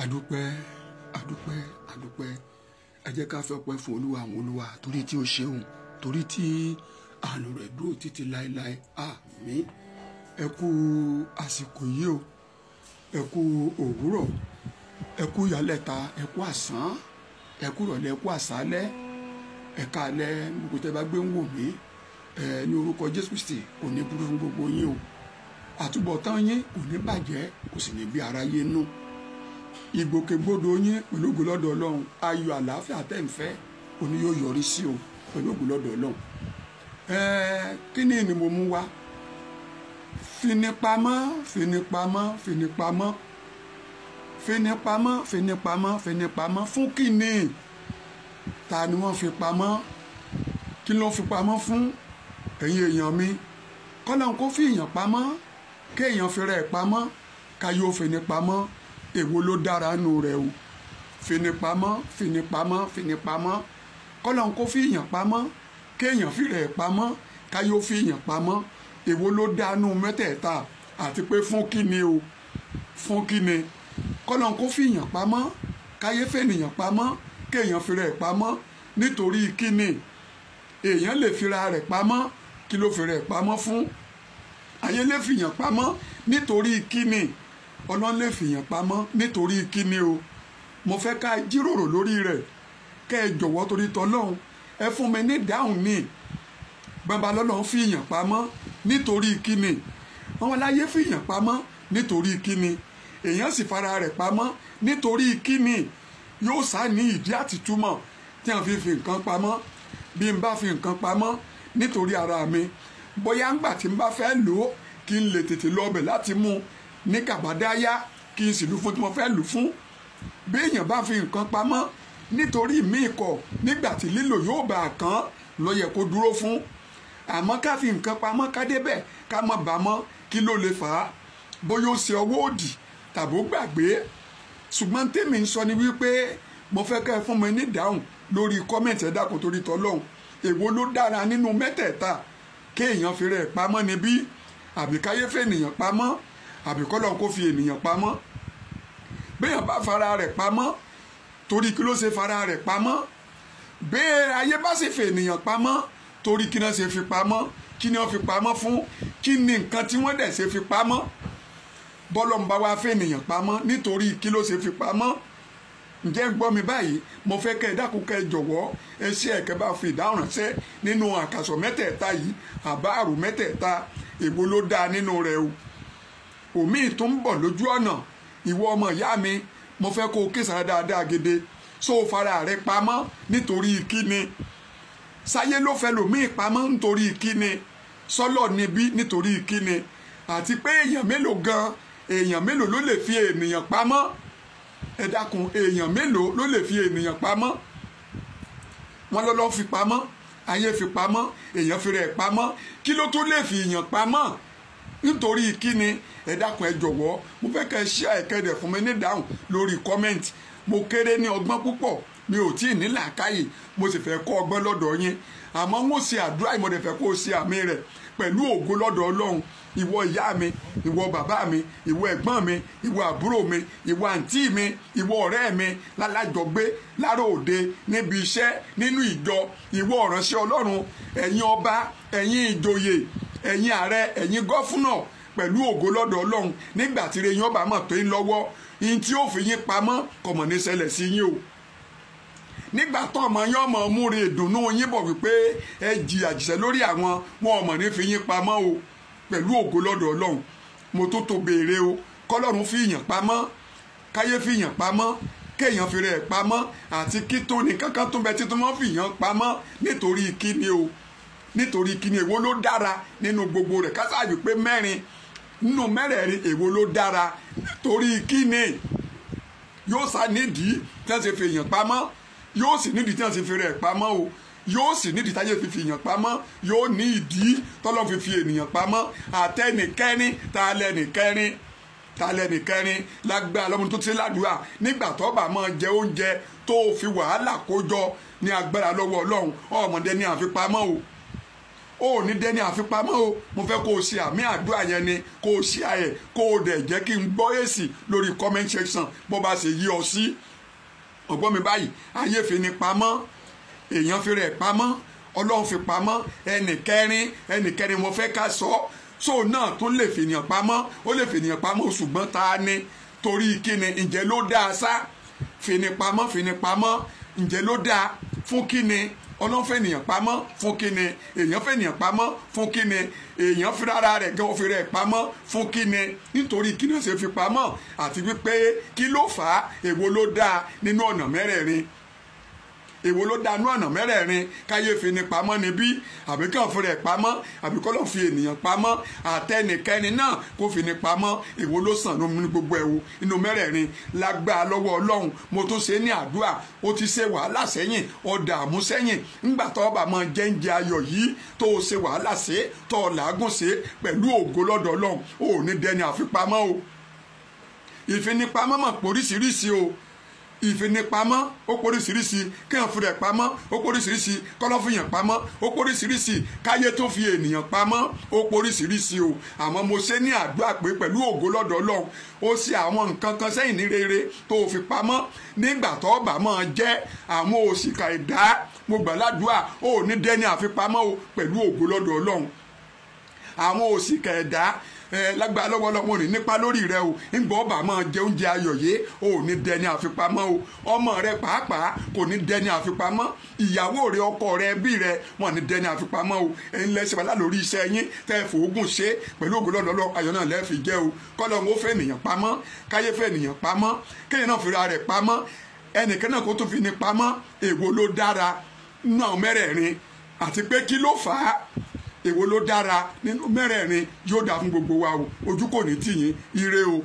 adúpẹ́ adúpẹ́ adúpẹ́ ẹ jẹ́ ká fẹ́ ọpẹ́ fún olúwa àwọn olúwa torí tí ó ṣeun torí tí àánú rẹ̀ dúró títí láéláé àmín. ẹ kú àsìkò yìí o, ẹ kú òwúrọ̀, ẹ kú ìyálẹ̀ta, ẹ kú àsán, ẹ kú ìrọ̀lẹ́, ẹ kú àsálẹ́, ẹ káalẹ́ gbogbo tẹ́ bá gbé ń wò mí ní orúkọ Jésù Kristi kò ní burú fún gbogbo yín o, àtúbọ̀tán yín kò ní bàjẹ́ kò sì ní bí aráyé nú, ìgbòkègbodò yín pẹ̀lú ògo lọ́dọ̀ Ọlọ́run, ayọ̀ àlàáfíà tẹ́ ń fẹ́ òní yóò yọrí sí o pẹ̀lú ògo lọ́dọ̀ Ọlọ́run. Kí ni mo mú wá? Finipamọ́ finipamọ́ finipamọ́ finipamọ́ finipamọ́ finipamọ́ fún kíni? Ta ni wọ́n fi pamọ́? Kí ló fi pamọ́ fún? Ẹ̀yin èèyàn mi, kọ́lọ́n kó fi èèyàn pamọ́, kéèyàn fi rẹ̀ pamọ́, káyọ̀ ó finipamọ́, èwo ló dára nù rẹ̀ o? Finipamọ́ finipamọ́ finipamọ́, kọ́lọ́n kó fi èèyàn pamọ́, kéèyàn fi rẹ̀ pamọ́, káyọ̀ ó fi èèyàn pamọ́, èwo ló dánú mẹ́tẹ̀ẹ̀ta? Àti pé fún kíni o? Fún kíni? Kọ́lọ́n kó fi èèyàn pamọ́, káyé fènìyàn pamọ́, kéèyàn fi rẹ̀ pamọ́, nítorí kíni? Èèyàn lè fira rẹ̀ pamọ́, kí ló fi rẹ̀ pamọ́ fún? Ayé lè fìyàn pamọ́ nítorí kíni? Ọlọ́run lè fìyàn pamọ́ nítorí kíni o? Mo fẹ́ ká jíròrò lórí rẹ̀, kẹ́ ẹ jọ̀wọ́ torí tọlọ́run ẹ fún mi ní ìdáhùn ní. Bàbá lọ́lọ́run fìyàn pamọ́ nítorí kíni? Wọ́n láyé fìyàn pamọ́ nítorí kíni? Èèyàn sì fara rẹ̀ pamọ́ nítorí kíni? Yóò sá ní ìdí àtìtúmọ̀ tí wọ́n fi nǹkan pamọ́. Bí n bá fi nǹkan pamọ́ nítorí ara mi, bóyá ńgbà tí n bá fẹ́ lò ó kí n lè tètè lọ ọbẹ̀ láti mú ní kàbádáyá kí n sì lù fún tí mo fẹ́ lù fún. Bí èèyàn bá fi nǹkan pamọ́ nítorí míì kọ̀ nígbà tí lílò yóò bá a kàn ló yẹ kó dúró fún. Àmọ́ ká fi nǹkan pamọ́ ká débẹ̀ ká mọ̀ bá mọ́, kí ló lè fà á? Bóyá ó ṣe ọwọ́ òdì tàbí ó gbàgbé. Ṣùgbọ́n tèmi ń sọ ni wípé mo fẹ́ kẹ́ ẹ fún mi ní ìdáhùn lórí kọ́mẹ̀ntì ẹ dákun torí tọlọ́hun. Èwo ló dára nínú mẹ́tẹ̀ẹ̀ta? Kéèyàn fi rẹ̀ pamọ́ níbí, àbí káyé fènìyàn pamọ́, àbí kọ́lọ́hun kó fi ènìyàn pamọ́? Béèyàn bá fara rẹ̀ pamọ́, torí kí ló ṣe fara rẹ̀ pamọ́? Bẹ́ẹ̀ ayé bá sì fi ènìyàn pamọ́, torí kí náà ṣe fi pamọ́? Kí ni wọ́n fi pamọ́ fún? Kí ni nǹkan tí wọ́n dẹ̀ ṣe fi pamọ́? Bọ́lọ́run bá wá fẹ́ ènìyàn pamọ́ nítorí kí ló ṣe fi pamọ́? Ǹjẹ́ ń gbọ́ mi báyìí? Mo fẹ́ kẹ́ ẹ dákun kẹ́ ẹ jọ̀wọ́ ẹ ṣe ẹ̀kẹ́ bá fi ìdáhùn ránṣẹ́ nínú àkàsọ̀ mẹ́tẹ̀ẹ̀ta yìí, àbá àrò mẹ́tẹ̀ẹ̀ta, èwo ló dáa nínú rẹ̀ o? Òmíì tó ń bọ̀ lójú ọ̀nà, ìwọ ọmọ ìyá mi, mo fẹ́ kó o kísàrà dáadáa gidi. So fara rẹ pamọ́ nítorí kíni? Sáyé ló fẹ́ lòmíì pamọ́ nítorí kíni? Sọ́lọ̀ níbí nítorí kíni? Àti pé èèyàn mélòó gan, èèyàn mélòó ló lè fi ènìyàn pamọ́? Ẹ dákun, èèyàn mélòó ló lè fi ènìyàn pamọ́? Wọ́n lọ́lọ́ fi pamọ́, ayé fi pamọ́, èèyàn fi rẹ̀ pamọ́, kí ló tún lè fi èèyàn pamọ́? Nítorí kíni? Ẹ dákun ẹ jọ̀wọ́, mo fẹ́ kẹ́ ẹ ṣe àìkẹ́dẹ̀ fún mi ní ìdáhùn lórí kọ́mẹ́ǹtì. Mo kéré ní ọgbọ́n púpọ̀, mi ò tí ì ní làákàyè, mo sì fẹ́ kọ́ ọgbọ́n lọ́dọ̀ yín. Àmọ́ wọ́n ṣe àdúrà yìí, mo dẹ̀ fẹ́ kó o ṣe àmì rẹ̀ pẹ̀lú ògo lọ́dọ̀ Ọlọ́run. Ìwọ ìyá mi, ìwọ bàbá mi, ìwọ ẹ̀gbọ́n mi, ìwọ àbúrò mi, ìwọ àǹtí mi, ìwọ ọ̀rẹ́ mi, lálájọgbé, lára òde, níbi iṣẹ́, nínú ìjọ, ìwọ ìránṣẹ́ Ọlọ́run, ẹ̀yin ọba, ẹ̀yin ìjòyè, ẹ̀yin ààrẹ, ẹ̀yin gọ́fúnà, pẹ̀lú ògo lọ́dọ̀ Ọlọ́run. Nígbà tí ire yín ọba mọ̀ tó ń lọ́wọ́, yín tí ó fi yín pamọ́ kọ̀mọ̀ ní ṣẹlẹ̀ sí yín o. Nígbà tó ọmọ yín ọmọ múre ìdùnnú yín bọ̀ wípé ẹ jìyà jìṣẹ́ lórí àwọn, wọn ọmọ ní fi yín pamọ́ o. Pẹ̀lú ògo lọ́dọ̀ Ọlọ́run, mo tó béèrè o, kọ́lọ́run fi yàn pamọ́, káyé fi yàn pamọ́, kéèyàn fi rẹ̀ pamọ́, àti kí tó ní kankan tó bẹ títún mọ́ fi yàn pamọ́ nítorí kíni o? Nítorí kíni? Èwo ló dára nínú gbogbo rẹ̀? Kásáàbì pé mẹ́rin nínú mẹ́rẹ̀ẹ̀rin, èwo ló dára? Nítorí kíni? Yóò sá nídìí tí wọ́n ṣe fi yàn pamọ́, yóò sì nídìí tí wọ́n ṣe fi rẹ̀ pamọ́ o, yóò sì nídìí táyé fi èèyàn pamọ́, yóò ní ìdí tọ́lọ́ fi ènìyàn pamọ́. Àtẹnìkẹ́rin ta lẹ́nìkẹ́rin lágbára lọ́mọdé tó ti ládùúrà nígbà tó bá máa jẹ oúnjẹ tó fi wàhálà kó jọ ní agbára lọ́wọ́ Ọlọ́run, ọmọdé ní àfipamọ́ o. ó ní dẹni àfipamọ́ o. Mo fẹ́ kó o ṣe àmì àdúrà yẹn ni kó o ṣe ayẹ kó o dẹ̀ jẹ́ kí n gbọ́ èsì lórí comment section bó bá ṣe yí ọ sí. Ọgbọ́n mi báyìí ayé fi ni pamọ́ èèyàn fi rẹ̀ pamọ́ Ọlọ́run fi pamọ́ ẹnìkẹrin mo fẹ́ ká sọ so náà tún lè fènìyàn pamọ́ ó lè fènìyàn pamọ́ ṣùgbọ́n ta ni torí kíni ǹjẹ́ ló dáa sá fènìpamọ́ ǹjẹ́ ló dáa fún kíni Ọlọ́run fènìyàn pamọ́ fún kíni èèyàn fènìyàn pamọ́ fún kíni èèyàn fi rárá rẹ̀ gan fi rẹ̀ pamọ́ fún kíni nítorí kíni ó ṣe fi pamọ́ àti wípé kí ló fà á èwo ló dáa nínú ọ̀nà mẹ́rẹ̀ẹ̀rin èwo ló dánú ọ̀nà mẹ́rẹ̀ẹ̀rin káyé fi ni pamọ́ níbí àbí kàn fi rẹ̀ pamọ́ àbí kọ́ ló fi ènìyàn pamọ́ àtẹnìkẹ́ni náà kó fi ni pamọ́ èwo ló sàn ní gbogbo ẹ̀wò inú mẹ́rẹ̀ẹ̀rin lágbára lọ́wọ́ Ọlọ́run mo tún ṣe ní àdúrà ó ti ṣe wàhálà sẹ́yìn ọ̀dà àmú sẹ́yìn ńgbà tó ọba máa jẹ́ǹjẹ́ ayọ̀ yìí tó o ṣe wàhálà ṣe tó o làágùn ṣe pẹ̀lú ògo lọ́dọ̀ Ọlọ́run ò ní dẹni àfipamọ́ o ìfinipamọ́ mọ̀ póríṣiríṣi o ìfinipamọ́ ó póríṣiríṣi kéèyàn fi rẹ̀ pamọ́ ó póríṣiríṣi kọ́lọ́fìyàn pamọ́ ó póríṣiríṣi káyé tó fi ènìyàn pamọ́ ó póríṣiríṣi o àmọ́ mo ṣe ní àdúrà pé pẹ̀lú ògo lọ́dọ̀ Ọlọ́run ó ṣe àwọn nǹkan kan sẹ́yìn ní rere tó o fi pamọ́ nígbà tó bá máa jẹ́ àwọn òṣìkà ẹ̀dá mo gbà ládùúà ó ní dẹ́ni àfipamọ́ o pẹ̀lú ògo lọ́dọ̀ Ọlọ́run àwọn òṣìkà ẹ̀dá lágbára lọ́wọ́lọ́wọ́ ní nípa lórí rẹ o ńgbọ́ ọba máa jẹ oúnjẹ ayọ̀ yé o ní dẹni àfipamọ́ o ọmọ rẹ pàápàá kò ní dẹni àfipamọ́ ìyàwó rẹ ọkọ rẹ ẹbí rẹ wọn ní dẹni àfipamọ́ o ẹ̀yin lẹ́sẹ̀ wà lórí iṣẹ́ yín tẹ́ fòógùn ṣe pẹ̀lú ògo lọ́dọ̀ ayọ̀ náà lẹ́ẹ̀fì jẹ́ o kọ́lọ́hún ó fẹ́ ènìyàn pamọ́ káyé fẹ́ ènìyàn pamọ́ kéèyàn náà fira rẹ̀ pamọ́ ẹnìkan náà kó tún fi ní pamọ́ èwo ló dára nínú àwọn mẹ́rẹ̀ẹ̀rin àti pé kí ló fà á èwo ló dára nínú mẹ́rẹ̀ẹ̀rin yóò dá fún gbogbo wa o ojú kò ní tì yín ire o.